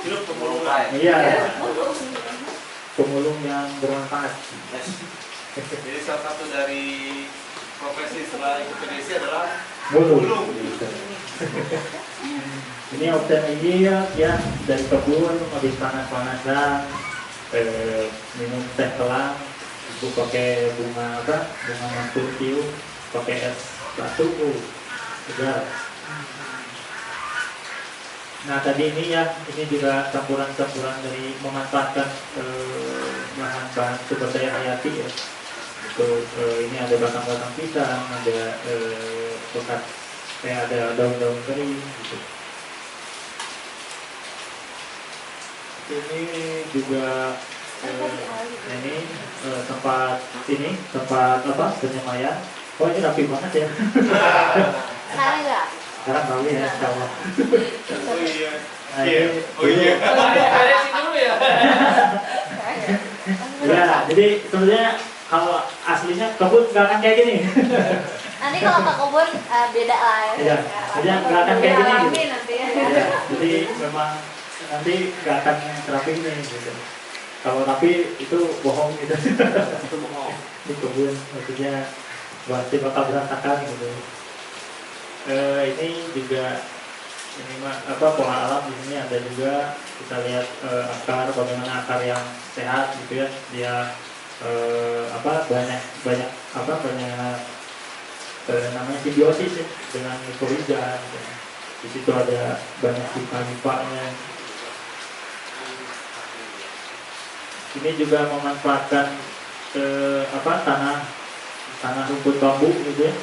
Hidup pemulungan. iya pemulung yang bermanfaat. Jadi salah satu dari profesi setelah ikut PDC adalah Mulung. Ini option ini ya dari kebun habis panas-panasan minum teh kelang, ibu pakai bunga manturtiu, pakai es batu, segar. Nah tadi ini juga campuran dari memanfaatkan bahan sumber daya hayati ya. Itu ini ada batang-batang pisang, ada bekas kayak ada daun-daun kering gitu. Ini juga tempat penyemayan. Oh ini rapi banget ya. Sekarang enggak? Sekarang rapi ya, insya Allah. oh iya. Nah, ini Beresin dulu ya. ya, jadi sebenarnya kalau aslinya kebun nggak akan kayak gini. Nanti kalau ke kebun beda lah ya. Iya, jadi nggak akan kayak gini gitu. Nanti ya. Ya, jadi memang nanti nggak akan rapi ini gitu. Kalau rapi itu bohong gitu. Itu bohong. Di kebun maksudnya pasti bakal berantakan gitu. Ini juga pola alam di sini ada juga, kita lihat bagaimana akar yang sehat gitu ya, dia banyak namanya simbiosis ya, dengan mikroorganisme gitu. Di situ ada banyak pipa-pipanya. Ini juga memanfaatkan tanah rumput bambu gitu ya.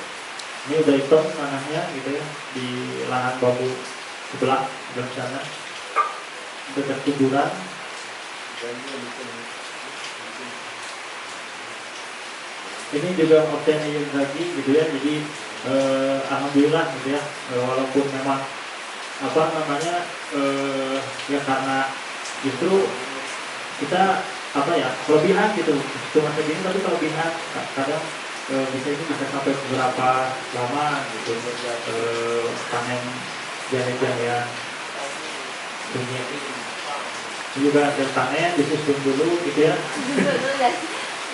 Ini udah hitam tanahnya gitu ya, di lahan bambu sebelah sana dekat kuburan. Ini juga optimis lagi gitu ya, jadi alhamdulillah gitu ya, walaupun memang ya karena justru kita kelebihan gitu, cuma segini tapi kelebihan kadang bisa sampai beberapa lama gitu, panen jane-janean dunia ini juga ada panen disusun dulu gitu ya.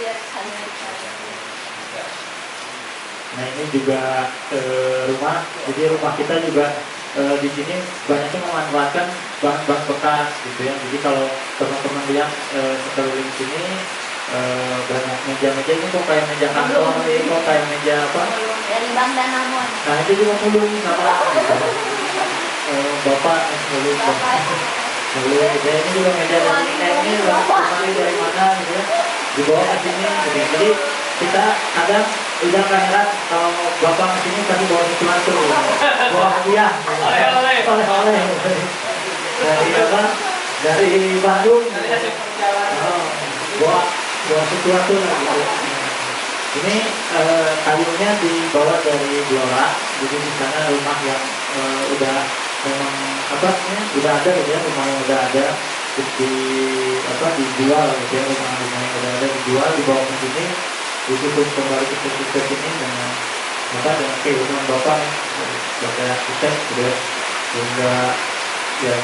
Biar panen. Nah ini juga rumah, jadi rumah kita juga di sini banyaknya memanfaatkan bahan-bahan bekas gitu ya. Jadi kalau teman-teman lihat sekeliling sini banyak meja-meja ini kok kayak meja kantor, ini kok kayak meja apa? Dari Bang Danamon. Nah itu juga mulung sama gitu. Bapak mulung, mulung. Ya ini juga meja dari ini dari mana gitu ya? Dibawa ke sini, gitu. Jadi kita kadang udah heran kalau bapak kesini tadi bawa sesuatu, bawa hadiah, oleh-oleh dari Bandung, bawa sesuatu lah gitu. Ini kayunya dibawa dari Blora, jadi di sana rumah yang udah memang udah ada gitu ya, rumah yang udah ada dijual gitu ya, rumah yang udah ada dijual dibawa ke sini. Disusun kembali ke sini dengan keilmuan bapak arsitek gitu ya, sehingga ya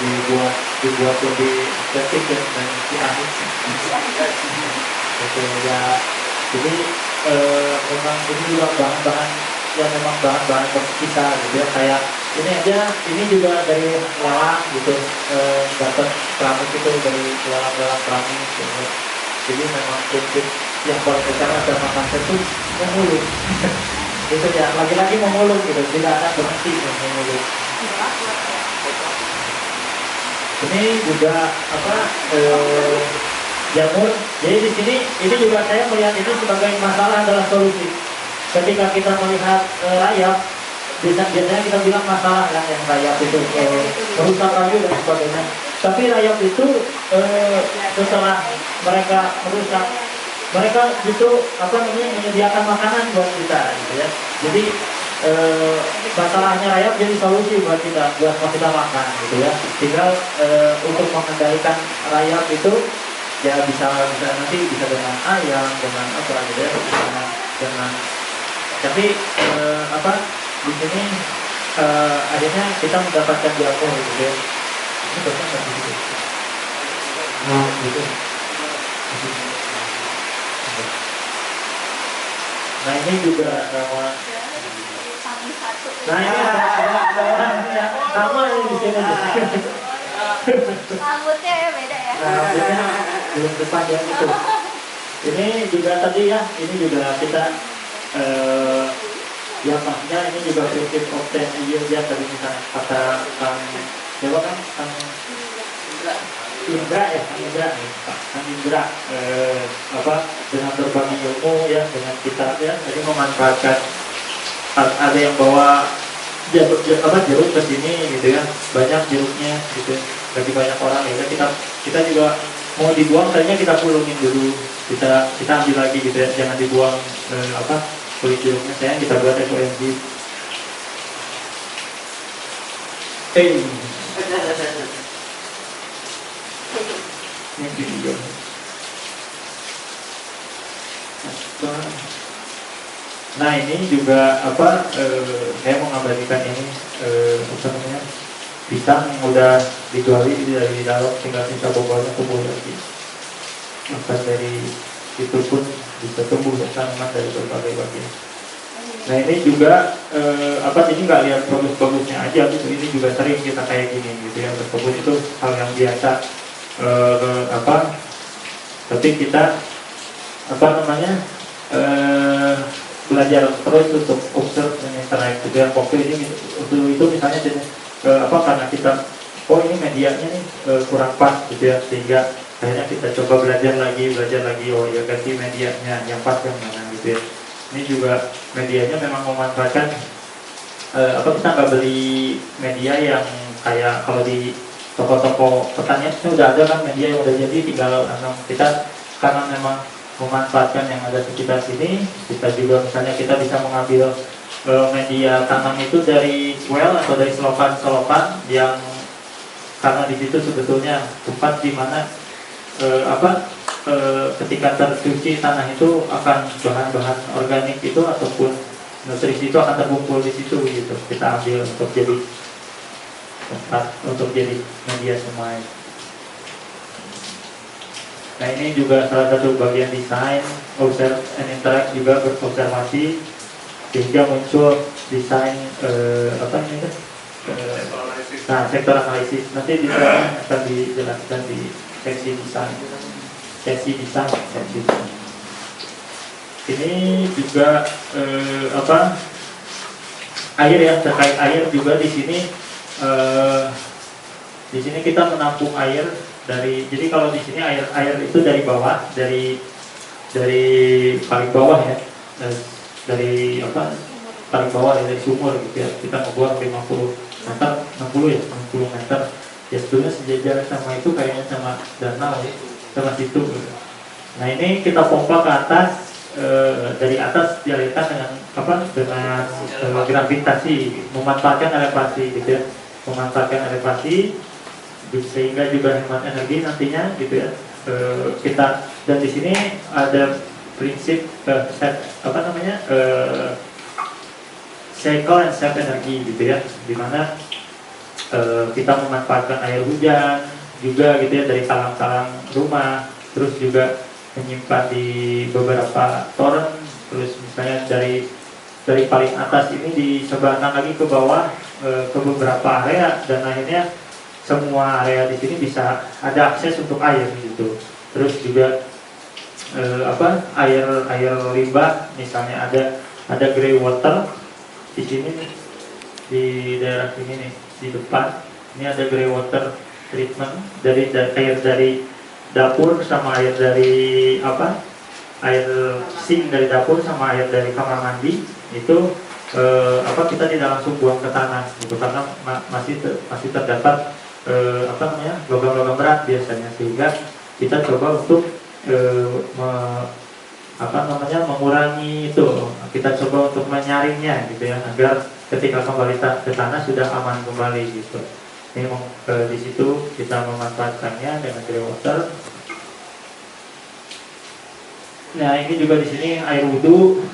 dibuat lebih estetik dan ciamik gitu ya. Jadi memang ini juga bahan-bahan yang memang bahan-bahan kita gitu ya, kayak ini aja, ini juga dari lelang gitu, dapat keramik itu dari lelang keramik gitu. Jadi memang prinsip yang paling utama dalam konsep itu memulung. Itu ya, lagi-lagi memulung gitu, tidak akan berhenti memulung. Ini juga jamur. Jadi di sini ini juga saya melihat ini sebagai masalah adalah solusi. Ketika kita melihat rayap, biasanya kita bilang masalah kan yang rayap itu merusak kayu dan sebagainya. Tapi rayap itu setelah mereka merusak, mereka justru menyediakan makanan buat kita gitu ya. Jadi masalahnya rayap jadi solusi buat kita makan gitu ya. Tinggal untuk mengendalikan rayap itu ya bisa nanti bisa dengan ayam, dengan apa gitu ya, dengan tapi di sini akhirnya kita mendapatkan jamur gitu ya. Ini bahkan nggak gitu. Nah gitu. Nah ini juga nama. Nah ini ada orang ya sama ini di sini. Rambutnya ya beda ya. Rambutnya belum sepanjang itu. Ini juga tadi ya, ini juga kita ya maksudnya ini juga prinsip obten ya tadi misalnya kata Kang Dewa kan Kang Indra ya, Kang Indra dengan berbagi ilmu ya dengan kita ya, jadi memanfaatkan ada yang bawa jeruk ke sini gitu ya, banyak jeruknya gitu bagi banyak orang ya, kita juga mau dibuang tadinya kita pulungin dulu, kita ambil lagi gitu ya, jangan dibuang kulit jeruknya, saya kita buat SOMG. Ini video. Nah ini juga saya mau ngabadikan ini pisang yang udah digali dari dalam, tinggal sisa bobotnya tumbuh lagi. Maka dari itu pun bisa tumbuh tanaman dari berbagai bagian. Nah ini juga ini nggak lihat bagus-bagusnya aja gitu, ini juga sering kita kayak gini gitu ya, berkebun itu hal yang biasa. Tapi kita apa namanya belajar terus untuk observe dan interact gitu ya. Waktu ini untuk itu misalnya apa karena kita ini medianya nih kurang pas gitu ya, sehingga akhirnya kita coba belajar lagi oh ya ganti medianya yang pas yang mana gitu ya. Ini juga medianya memang memanfaatkan apa kita nggak beli media yang kayak kalau di toko-toko pertanian itu udah ada kan media yang udah jadi, tinggal kita karena memang memanfaatkan yang ada sekitar sini. Kita juga misalnya kita bisa mengambil media tanam itu dari well atau dari selokan yang karena di situ sebetulnya tempat di mana ketika tercuci tanah itu akan bahan-bahan organik itu ataupun nutrisi itu akan terkumpul di situ gitu. Kita ambil untuk jadi tempat untuk jadi media semai. Nah ini juga salah satu bagian desain, observe and interact juga berobservasi sehingga muncul desain apa ini kan? Nah sektor analisis nanti di sana akan dijelaskan di seksi desain. Ini juga air ya, terkait air juga di sini kita menampung air dari, jadi kalau di sini air itu dari bawah, dari paling bawah ya, dari paling bawah dari sumur gitu ya, kita ngebuang 50 meter, 60 meter ya, sebetulnya sejajar sama itu kayaknya sama danau ya, sama situ gitu. Nah ini kita pompa ke atas, dari atas dialirkan dengan gravitasi, memanfaatkan elevasi gitu ya, sehingga juga hemat energi nantinya gitu ya. Kita dan di sini ada prinsip cycle and save energi gitu ya, dimana kita memanfaatkan air hujan juga gitu ya dari talang-talang rumah, terus juga menyimpan di beberapa toren, terus misalnya dari paling atas ini disebarkan lagi ke bawah ke beberapa area, dan akhirnya semua area di sini bisa ada akses untuk air gitu. Terus juga air limbah, misalnya ada grey water di sini nih, di daerah sini nih di depan ini ada grey water treatment dari air dari dapur sama air dari air sink dari dapur sama air dari kamar mandi itu kita tidak langsung buang ke tanah gitu, karena masih terdapat logam-logam berat biasanya, sehingga kita coba untuk mengurangi itu, kita coba untuk menyaringnya gitu ya, agar ketika kembali ke tanah sudah aman kembali gitu. Ini di situ kita memanfaatkannya dengan grey water. Nah ini juga di sini air wudhu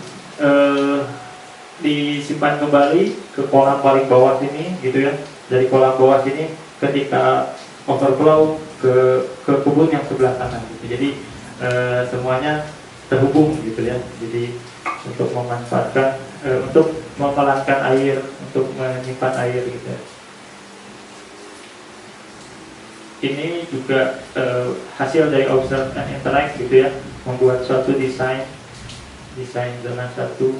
disimpan kembali ke kolam paling bawah sini gitu ya. Dari kolam bawah sini ketika overflow ke kebun yang sebelah kanan gitu. Jadi semuanya terhubung gitu ya. Jadi untuk memanfaatkan untuk memelankan air, untuk menyimpan air gitu ya. Ini juga hasil dari observe and interact gitu ya, membuat suatu desain dengan satu.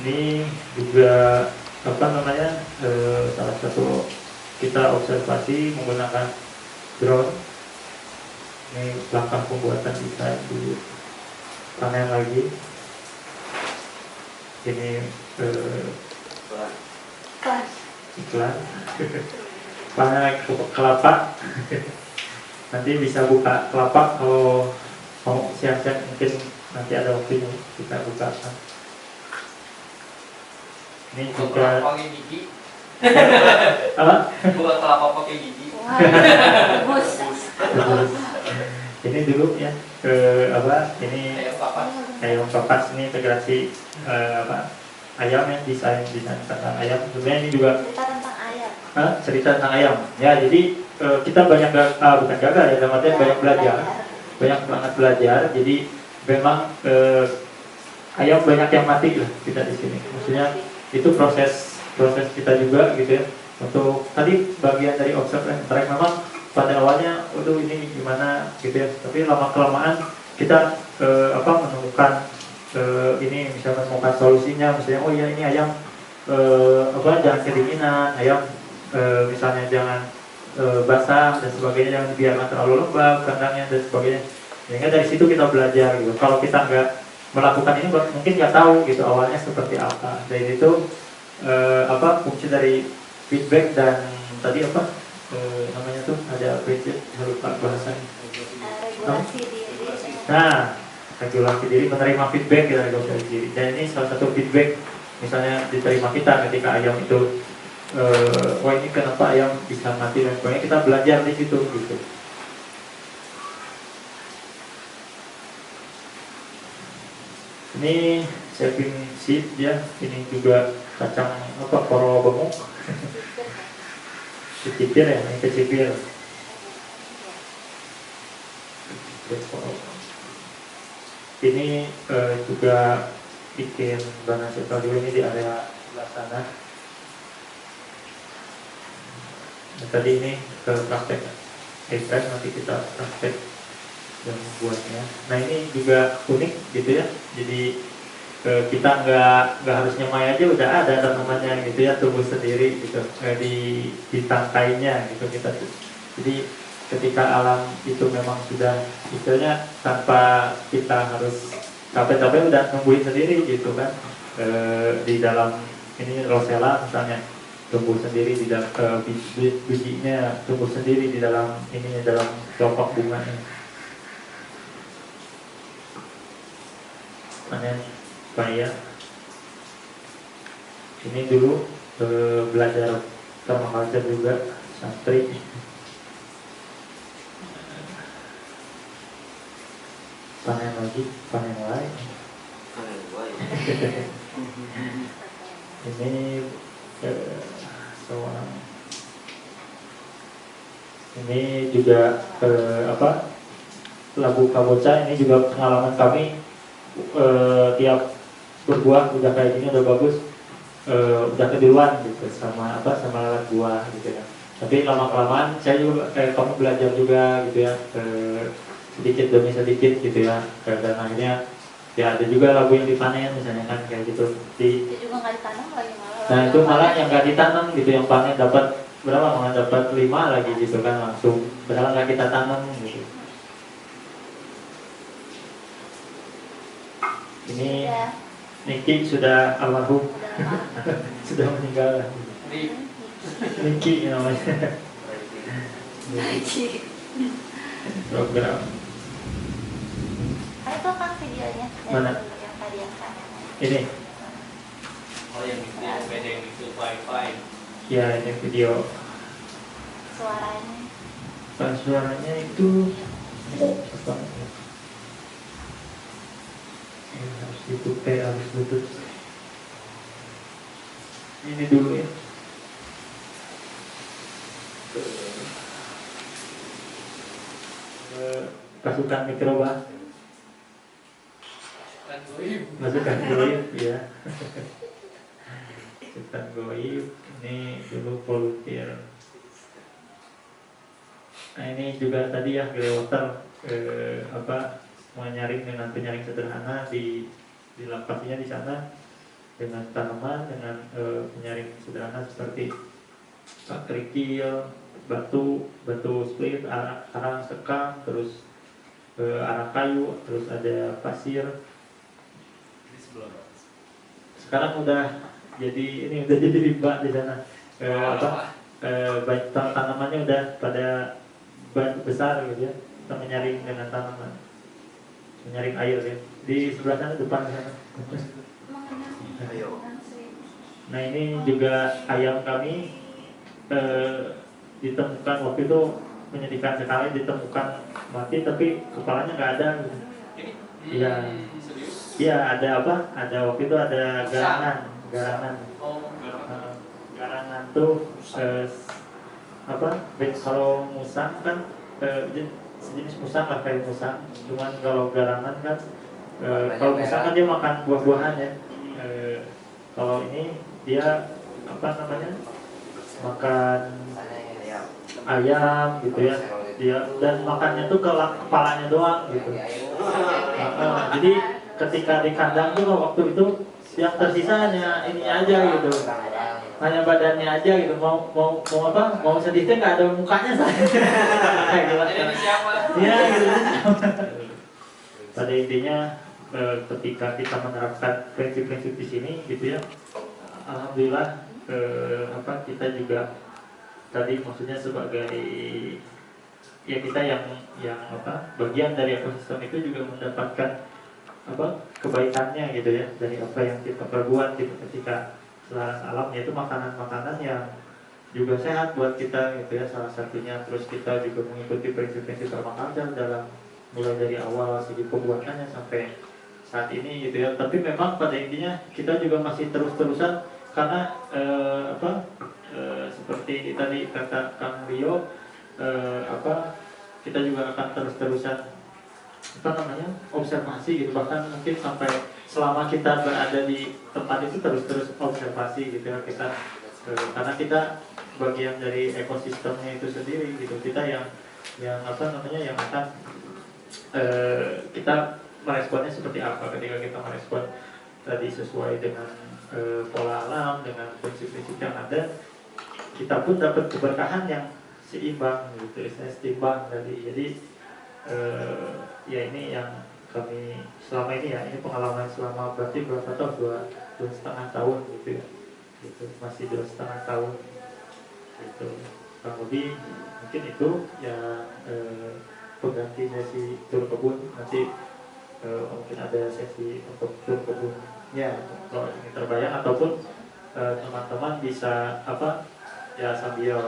Ini juga salah satu kita observasi menggunakan drone. Ini langkah pembuatan desain dulu, panel lagi. Ini iklan panel kelapa. Nanti bisa buka kelapa kalau mau siang-siang, mungkin nanti ada waktunya kita buka. Ini juga pakai gigi. apa? Buat kelapa pakai gigi. Bagus. Ini dulu ya ini ayam kapas, ini integrasi ayam ya, desain tentang ayam. Sebenarnya ini juga cerita tentang ayam ya. Jadi kita banyak bukan gagal ya, dalam artian banyak banget belajar. Jadi memang ayam banyak yang mati lah kita di sini. Maksudnya itu proses kita juga gitu ya. Untuk tadi bagian dari observe and interact, memang pada awalnya, waduh ini gimana gitu ya. Tapi lama kelamaan kita menemukan ini misalnya menemukan solusinya, misalnya oh ya ini ayam jangan kedinginan, ayam misalnya jangan basah dan sebagainya, jangan dibiarkan terlalu lembab kandangnya dan sebagainya. Sehingga dari situ kita belajar gitu. Kalau kita nggak melakukan ini mungkin nggak tahu gitu awalnya seperti apa. Dari itu fungsi dari feedback dan tadi namanya tuh ada prinsip, saya lupa bahasanya. Regulasi diri. Nah, regulasi diri, menerima feedback kita regulasi diri. Dan ini salah satu feedback misalnya diterima kita ketika ayam itu wah ini kenapa ayam bisa mati dan sebagainya, kita belajar di situ gitu. Ini saving seed ya, ini juga kacang koro benguk. Kecipir ya, ini kecipir. Ini juga bikin bahan sekal dulu ini di area sebelah sana. Nah, tadi ini ke praktek iPad, nanti kita praktek yang membuatnya. Nah ini juga unik gitu ya. Jadi kita nggak harus nyemai aja, udah ada tanamannya gitu ya, tumbuh sendiri gitu di tangkainya gitu kita. Jadi ketika alam itu memang sudah istilahnya tanpa kita harus capek-capek udah tumbuhin sendiri gitu kan, di dalam ini rosella misalnya tumbuh sendiri di dalam bijinya tumbuh sendiri di dalam ini dalam kelompok bunganya. Panen paya. Ini dulu belajar permaculture juga santri. Panen lagi, panen lain. Ini soal ini juga labu kabocha, ini juga pengalaman kami. Tiap berbuah udah kayak gini udah bagus, udah keduluan gitu sama lalat buah gitu ya. Tapi lama kelamaan saya juga kayak kamu belajar juga gitu ya, sedikit demi sedikit gitu ya, dan akhirnya ya ada juga labu yang dipanen misalnya kan kayak gitu Itu juga nggak ditanam lagi malah. nah itu malah yang nggak ditanam gitu, yang panen dapat berapa, malah dapat 5 lagi gitu kan langsung, padahal nggak kita tanam gitu. Ini Niki sudah almarhum, sudah meninggal. Niki namanya. Program. Itu kan videonya. Mana? Yang tadi yang sana. Ini. Oh yang itu yang beda yang itu wifi. Ya ini video. Suaranya. Suaranya itu apa? Harus YouTube, harus Bluetooth. Ini dulu ya. Pasukan mikroba. Pasukan goib ya. Pasukan goib. Ini dulu volunteer. Nah ini juga tadi ya grey water, menyaring dengan penyaring sederhana di lokasinya di sana dengan tanaman dengan penyaring sederhana seperti kerikil, batu split, arang sekam, terus arang kayu, terus ada pasir. Sekarang udah jadi rimba di sana. Tanamannya udah pada besar gitu ya. Kita menyaring dengan tanaman, menyaring air ya. Di sebelah sana depan sana. Nah ini juga ayam kami ditemukan waktu itu, menyedihkan sekali, ditemukan mati tapi kepalanya nggak ada. Iya. Iya ada ada waktu itu ada garangan. Garangan tuh kalau musang kan sejenis musang lah, kayak musang. Cuman kalau garangan kan kalau musang kan dia makan buah-buahan ya. Kalau ini dia makan ayam gitu ya, dia dan makannya tuh kepalanya doang gitu. Jadi ketika di kandang tuh waktu itu yang tersisa hanya ini aja gitu, hanya badannya aja gitu. Mau apa, mau sedihnya nggak ada mukanya saya. Ini siapa? Iya gitu. Pada intinya ketika kita menerapkan prinsip-prinsip di sini gitu ya, alhamdulillah kita juga tadi maksudnya sebagai ya kita yang bagian dari ekosistem itu juga mendapatkan kebaikannya gitu ya dari apa yang kita perbuat gitu ketika selaras alam, yaitu makanan-makanan yang juga sehat buat kita gitu ya salah satunya. Terus kita juga mengikuti prinsip-prinsip permaculture dalam mulai dari awal segi pembuatannya sampai saat ini gitu ya. Tapi memang pada intinya kita juga masih terus-terusan karena seperti tadi kata Kang Rio, kita juga akan terus-terusan observasi gitu, bahkan mungkin sampai selama kita berada di tempat itu terus observasi gitu ya kita, karena kita bagian dari ekosistemnya itu sendiri gitu. Kita yang akan kita meresponnya seperti apa ketika kita merespon tadi sesuai dengan pola alam, dengan prinsip-prinsip yang ada, kita pun dapat keberkahan yang seimbang gitu, setimbang tadi. Jadi ya ini yang kami selama ini ya, ini pengalaman selama berarti berapa tahun, 2,5 tahun gitu ya, gitu, masih 2,5 tahun gitu kurang lebih. Mungkin itu ya pengganti sesi tur kebun, nanti mungkin ada sesi untuk tur kebunnya kalau ini terbayang, ataupun teman-teman bisa ya sambil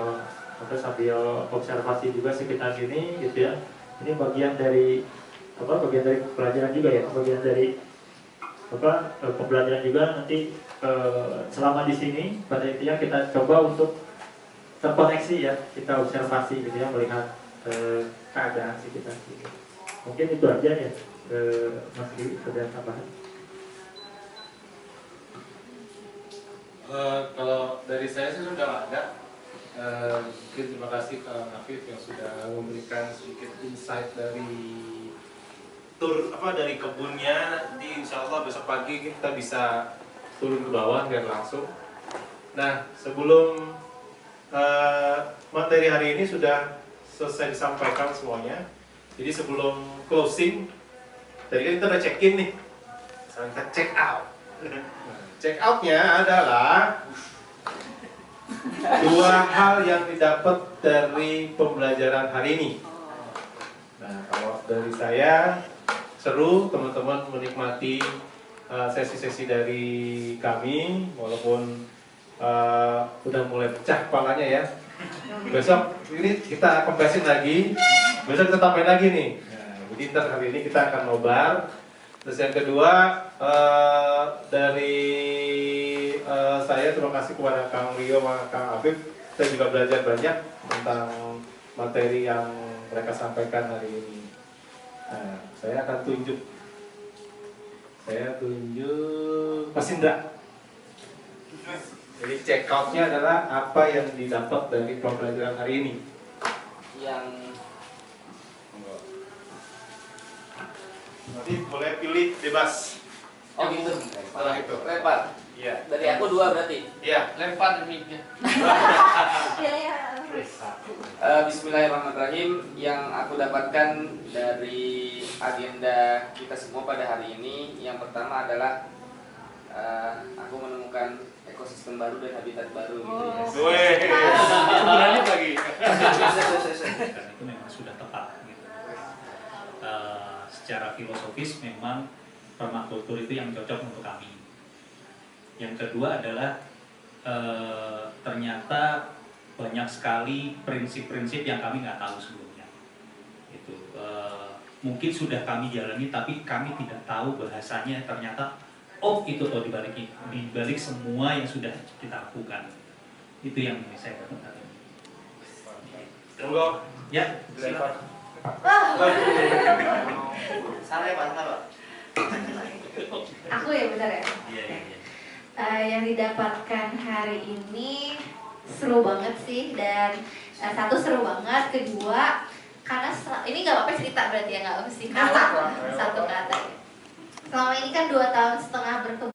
observasi juga sekitar sini gitu ya. Ini bagian dari pelajaran juga ya, bagian dari pembelajaran juga nanti selama di sini. Pada intinya kita coba untuk terkoneksi ya, kita observasi gitu ya, melihat keadaan sekitar sini. Mungkin itu aja ya, Mas Dewi, ada tambahan? Kalau dari saya sih sudah nggak ada. Mungkin terima kasih ke Afif yang sudah memberikan sedikit insight dari dari kebunnya. Di insya Allah besok pagi kita bisa turun ke bawah biar langsung. Nah, sebelum materi hari ini sudah selesai disampaikan semuanya. Jadi sebelum closing, tadi kan kita udah check in nih, sekarang kita check out. Check outnya adalah 2 hal yang didapat dari pembelajaran hari ini. Nah, kalau dari saya seru, teman-teman menikmati sesi-sesi dari kami, walaupun udah mulai pecah kepalanya ya. Besok ini kita kompresin lagi, besok kita tambahin lagi nih. Nah, jadi ntar hari ini kita akan nobar. Terus yang kedua dari saya terima kasih kepada Kang Rio dan Kang Afif. Saya juga belajar banyak tentang materi yang mereka sampaikan hari ini. Nah, saya akan tunjuk Mas Indra. Jadi check out-nya adalah apa yang didapat dari pembelajaran hari ini. Nanti boleh pilih bebas. Oh gitu. Setelah itu. Lempar. Iya. Dari aku 2 berarti. Iya. Lempar mic-nya. Bismillahirrahmanirrahim. Yang aku dapatkan dari agenda kita semua pada hari ini, yang pertama adalah aku menemukan ekosistem baru dan habitat baru gitu ya. Berani lagi. Itu memang sudah tepat gitu. Secara filosofis memang permakultur itu yang cocok untuk kami. Yang kedua adalah ternyata banyak sekali prinsip-prinsip yang kami nggak tahu sebelumnya. Itu mungkin sudah kami jalani, tapi kami tidak tahu bahasanya. Ternyata itu tuh dibalik semua yang sudah kita lakukan. Itu yang saya dapat hari ini. Tunggu. Ya, silakan. Salah ya Pak, salah. Aku ya benar ya. Iya. Yang didapatkan hari ini seru banget sih, dan Nah, satu seru banget, kedua karena ini nggak apa-apa cerita berarti ya, nggak mesti kata, satu kata ya. Selama ini kan 2 tahun setengah berkebun